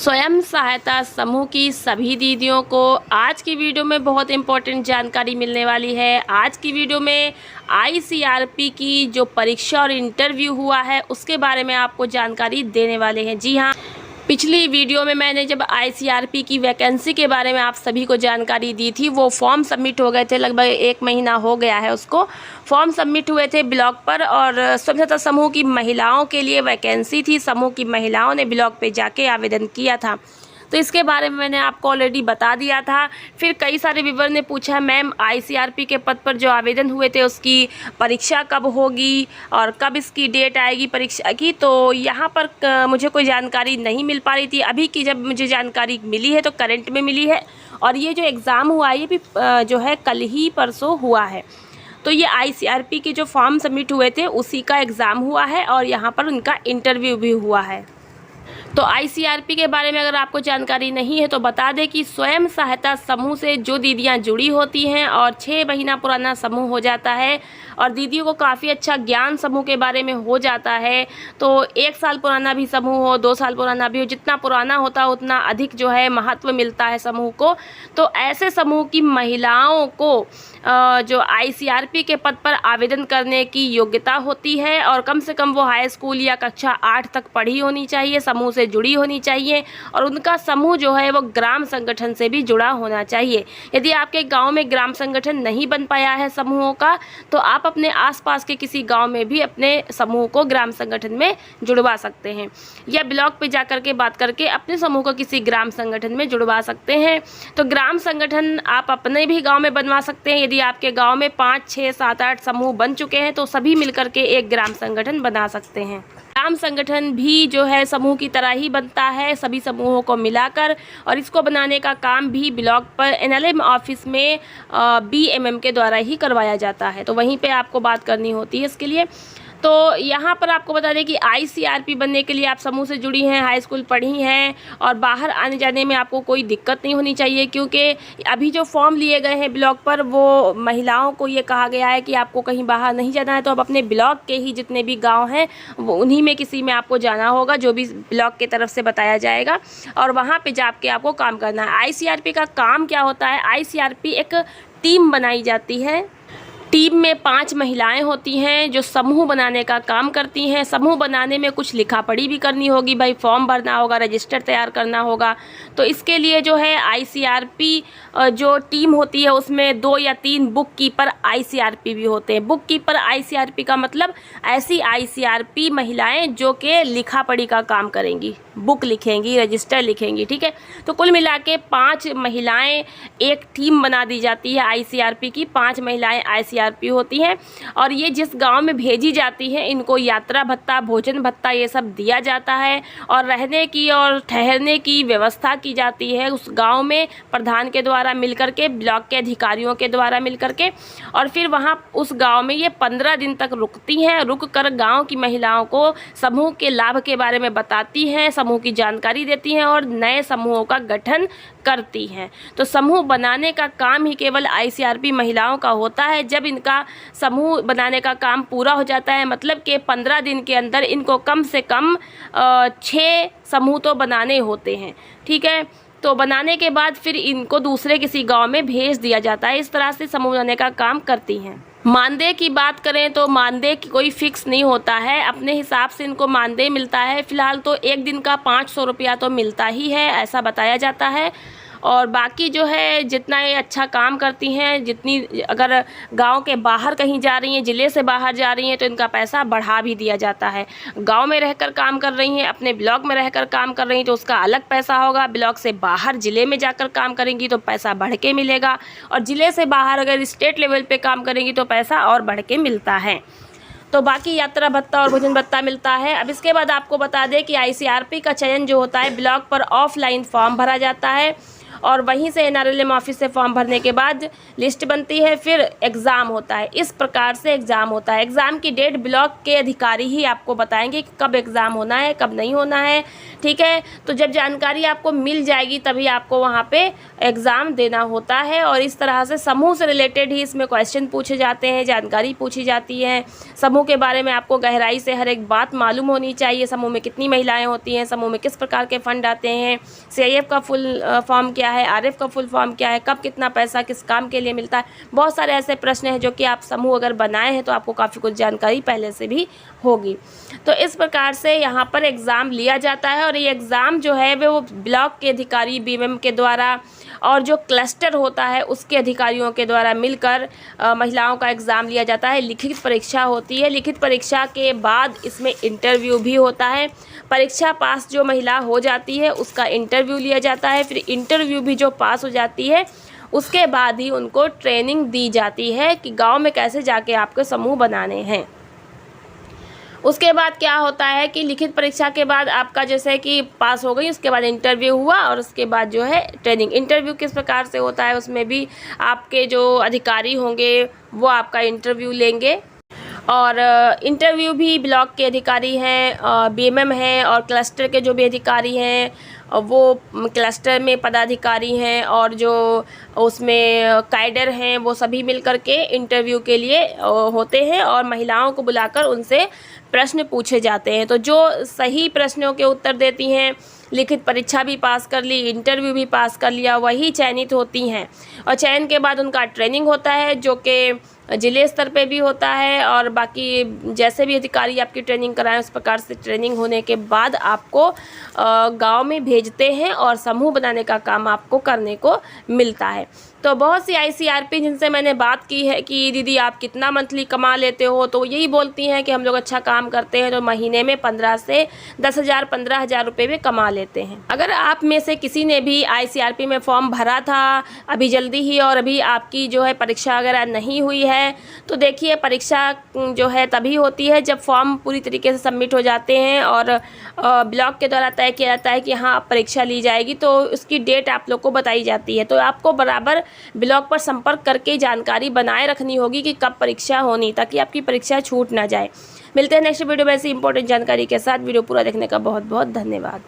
स्वयं सहायता समूह की सभी दीदियों को आज की वीडियो में बहुत इम्पोर्टेंट जानकारी मिलने वाली है। आज की वीडियो में आईसीआरपी की जो परीक्षा और इंटरव्यू हुआ है उसके बारे में आपको जानकारी देने वाले हैं। जी हाँ, पिछली वीडियो में मैंने जब आईसीआरपी की वैकेंसी के बारे में आप सभी को जानकारी दी थी, वो फॉर्म सबमिट हो गए थे, लगभग 1 महीना हो गया है उसको। फॉर्म सबमिट हुए थे ब्लॉग पर और स्वयं सहायता समूह की महिलाओं के लिए वैकेंसी थी। समूह की महिलाओं ने ब्लॉग पे जाके आवेदन किया था, तो इसके बारे में मैंने आपको ऑलरेडी बता दिया था। फिर कई सारे व्यूअर ने पूछा, मैम आईसीआरपी के पद पर जो आवेदन हुए थे उसकी परीक्षा कब होगी और कब इसकी डेट आएगी परीक्षा की। तो यहाँ पर मुझे कोई जानकारी नहीं मिल पा रही थी। अभी की जब मुझे जानकारी मिली है तो करंट में मिली है, और ये जो एग्ज़ाम हुआ है ये भी जो है कल ही परसों हुआ है। तो ये आईसीआरपी के जो फॉर्म सबमिट हुए थे उसी का एग्ज़ाम हुआ है और यहाँ पर उनका इंटरव्यू भी हुआ है। तो आईसीआरपी के बारे में अगर आपको जानकारी नहीं है तो बता दें कि स्वयं सहायता समूह से जो दीदियां जुड़ी होती हैं और 6 महीना पुराना समूह हो जाता है और दीदियों को काफ़ी अच्छा ज्ञान समूह के बारे में हो जाता है, तो 1 साल पुराना भी समूह हो, 2 साल पुराना भी हो, जितना पुराना होता है उतना अधिक जो है महत्व मिलता है समूह को। तो ऐसे समूह की महिलाओं को जो आईसीआरपी के पद पर आवेदन करने की योग्यता होती है और कम से कम वो हाई स्कूल या कक्षा 8 तक पढ़ी होनी चाहिए, समूह से जुड़ी होनी चाहिए और उनका समूह जो है वो ग्राम संगठन से भी जुड़ा होना चाहिए। यदि आपके गांव में ग्राम संगठन नहीं बन पाया है समूहों का, तो आप अपने आसपास के किसी गांव में भी अपने समूह को ग्राम संगठन में जुड़वा सकते हैं, या ब्लॉक पे जाकर के बात करके अपने समूह को किसी ग्राम संगठन में जुड़वा सकते हैं। तो ग्राम संगठन आप अपने भी गाँव में बनवा सकते हैं। यदि आपके गांव में 5, 6, 7, 8 समूह बन चुके हैं तो सभी मिलकर के एक ग्राम संगठन बना सकते हैं। ग्राम संगठन भी जो है समूह की तरह ही बनता है सभी समूहों को मिलाकर, और इसको बनाने का काम भी ब्लॉक पर एनएलएम ऑफिस में बीएमएम के द्वारा ही करवाया जाता है। तो वहीं पे आपको बात करनी होती है इसके लिए। तो यहाँ पर आपको बता दें कि आईसीआरपी बनने के लिए आप समूह से जुड़ी हैं, हाई स्कूल पढ़ी हैं और बाहर आने जाने में आपको कोई दिक्कत नहीं होनी चाहिए, क्योंकि अभी जो फॉर्म लिए गए हैं ब्लॉक पर वो महिलाओं को ये कहा गया है कि आपको कहीं बाहर नहीं जाना है। तो आप अपने ब्लॉक के ही जितने भी गांव हैं वो उन्हीं में किसी में आपको जाना होगा, जो भी ब्लॉक की तरफ से बताया जाएगा, और वहाँ पर जाके आपको काम करना है। आईसीआरपी का काम क्या होता है? आईसीआरपी एक टीम बनाई जाती है। टीम में 5 महिलाएं होती हैं जो समूह बनाने का काम करती हैं। समूह बनाने में कुछ लिखा पढ़ी भी करनी होगी, भाई फॉर्म भरना होगा, रजिस्टर तैयार करना होगा। तो इसके लिए जो है आईसीआरपी जो टीम होती है उसमें 2 या 3 बुक कीपर आईसीआरपी भी होते हैं। बुक कीपर आईसीआरपी का मतलब ऐसी आईसीआरपी महिलाएं जो कि लिखा पढ़ी का काम करेंगी, बुक लिखेंगी, रजिस्टर लिखेंगी, ठीक है। तो कुल मिला के 5 महिलाएं एक टीम बना दी जाती है आईसीआरपी की। 5 महिलाएं आईसीआरपी होती हैं और ये जिस गांव में भेजी जाती हैं इनको यात्रा भत्ता, भोजन भत्ता ये सब दिया जाता है और रहने की और ठहरने की व्यवस्था की जाती है उस गांव में प्रधान के द्वारा मिलकर के, ब्लॉक के अधिकारियों के द्वारा मिलकर के। और फिर वहाँ उस गांव में ये 15 दिन तक रुकती हैं। रुक कर गाँव की महिलाओं को समूह के लाभ के बारे में बताती हैं, समूह की जानकारी देती हैं और नए समूहों का गठन करती हैं। तो समूह बनाने का काम ही केवल आईसीआरपी महिलाओं का होता है। जब इनका समूह बनाने का काम पूरा हो जाता है, मतलब कि 15 दिन के अंदर इनको कम से कम 6 समूह तो बनाने होते हैं, ठीक है। तो बनाने के बाद फिर इनको दूसरे किसी गांव में भेज दिया जाता है। इस तरह से समूह बनाने का काम करती हैं। मानदेय की बात करें तो मानदेय की कोई फिक्स नहीं होता है, अपने हिसाब से इनको मानदेय मिलता है। फ़िलहाल तो एक दिन का 500 रुपया तो मिलता ही है, ऐसा बताया जाता है। और बाकी जो है जितना ये अच्छा काम करती हैं, जितनी अगर गांव के बाहर कहीं जा रही हैं, ज़िले से बाहर जा रही हैं, तो इनका पैसा बढ़ा भी दिया जाता है। गांव में रहकर काम कर रही हैं, अपने ब्लॉक में रहकर काम कर रही हैं तो उसका अलग पैसा होगा। ब्लॉक से बाहर ज़िले में जाकर काम करेंगी तो पैसा बढ़ के मिलेगा, और ज़िले से बाहर अगर स्टेट लेवल पे काम करेंगी तो पैसा और बढ़ के मिलता है। तो बाकी यात्रा भत्ता और भोजन भत्ता मिलता है। अब इसके बाद आपको बता दें कि आईसीआरपी का चयन जो होता है ब्लॉक पर ऑफलाइन फॉर्म भरा जाता है और वहीं से NRLM ऑफिस से फॉर्म भरने के बाद लिस्ट बनती है, फिर एग्ज़ाम होता है। इस प्रकार से एग्ज़ाम होता है। एग्ज़ाम की डेट ब्लॉक के अधिकारी ही आपको बताएंगे कि कब एग्ज़ाम होना है, कब नहीं होना है, ठीक है। तो जब जानकारी आपको मिल जाएगी तभी आपको वहाँ पे एग्ज़ाम देना होता है। और इस तरह से समूह से रिलेटेड ही इसमें क्वेश्चन पूछे जाते हैं, जानकारी पूछी जाती है। समूह के बारे में आपको गहराई से हर एक बात मालूम होनी चाहिए। समूह में कितनी महिलाएं होती हैं, समूह में किस प्रकार के फंड आते हैं, CIF का फुल फॉर्म क्या है, RF का फुल फॉर्म क्या है, कब कितना पैसा किस काम के लिए मिलता है। बहुत सारे ऐसे प्रश्न हैं जो कि आप समूह अगर बनाए हैं तो आपको काफ़ी कुछ जानकारी पहले से भी होगी। तो इस प्रकार से यहाँ पर एग्ज़ाम लिया जाता है और ये एग्ज़ाम जो है वो ब्लॉक के अधिकारी BMM के द्वारा और जो क्लस्टर होता है उसके अधिकारियों के द्वारा मिलकर महिलाओं का एग्ज़ाम लिया जाता है। लिखित परीक्षा होती है। लिखित परीक्षा के बाद इसमें इंटरव्यू भी होता है। परीक्षा पास जो महिला हो जाती है उसका इंटरव्यू लिया जाता है। फिर इंटरव्यू भी जो पास हो जाती है उसके बाद ही उनको ट्रेनिंग दी जाती है कि गाँव में कैसे जाके आपके समूह बनाने हैं। उसके बाद क्या होता है कि लिखित परीक्षा के बाद आपका जैसे कि पास हो गई, उसके बाद इंटरव्यू हुआ और उसके बाद जो है ट्रेनिंग। इंटरव्यू किस प्रकार से होता है, उसमें भी आपके जो अधिकारी होंगे वो आपका इंटरव्यू लेंगे। और इंटरव्यू भी ब्लॉक के अधिकारी हैं, BMM हैं और क्लस्टर के जो भी अधिकारी हैं वो क्लस्टर में पदाधिकारी हैं और जो उसमें कैडर हैं वो सभी मिलकर के इंटरव्यू के लिए होते हैं और महिलाओं को बुलाकर उनसे प्रश्न पूछे जाते हैं। तो जो सही प्रश्नों के उत्तर देती हैं, लिखित परीक्षा भी पास कर ली, इंटरव्यू भी पास कर लिया, वही चयनित होती हैं। और चयन के बाद उनका ट्रेनिंग होता है जो कि जिले स्तर पे भी होता है और बाकी जैसे भी अधिकारी आपकी ट्रेनिंग कराएं उस प्रकार से ट्रेनिंग होने के बाद आपको गांव में भेजते हैं और समूह बनाने का काम आपको करने को मिलता है। तो बहुत सी ICRP जिनसे मैंने बात की है कि दीदी आप कितना मंथली कमा लेते हो, तो यही बोलती हैं कि हम लोग अच्छा काम करते हैं तो महीने में 15 से 10,000 15,000 रुपये भी कमा लेते हैं। अगर आप में से किसी ने भी ICRP में फॉर्म भरा था अभी जल्दी ही और अभी आपकी जो है परीक्षा वगैरह नहीं हुई है, तो देखिए परीक्षा जो है तभी होती है जब फॉर्म पूरी तरीके से सबमिट हो जाते हैं और ब्लॉक के द्वारा तय किया जाता है कि हाँ अब परीक्षा ली जाएगी, तो उसकी डेट आप लोग को बताई जाती है। तो आपको बराबर ब्लॉक पर संपर्क करके जानकारी बनाए रखनी होगी कि कब परीक्षा होनी, ताकि आपकी परीक्षा छूट ना जाए। मिलते हैं नेक्स्ट वीडियो में ऐसी इंपॉर्टेंट जानकारी के साथ। वीडियो पूरा देखने का बहुत बहुत धन्यवाद।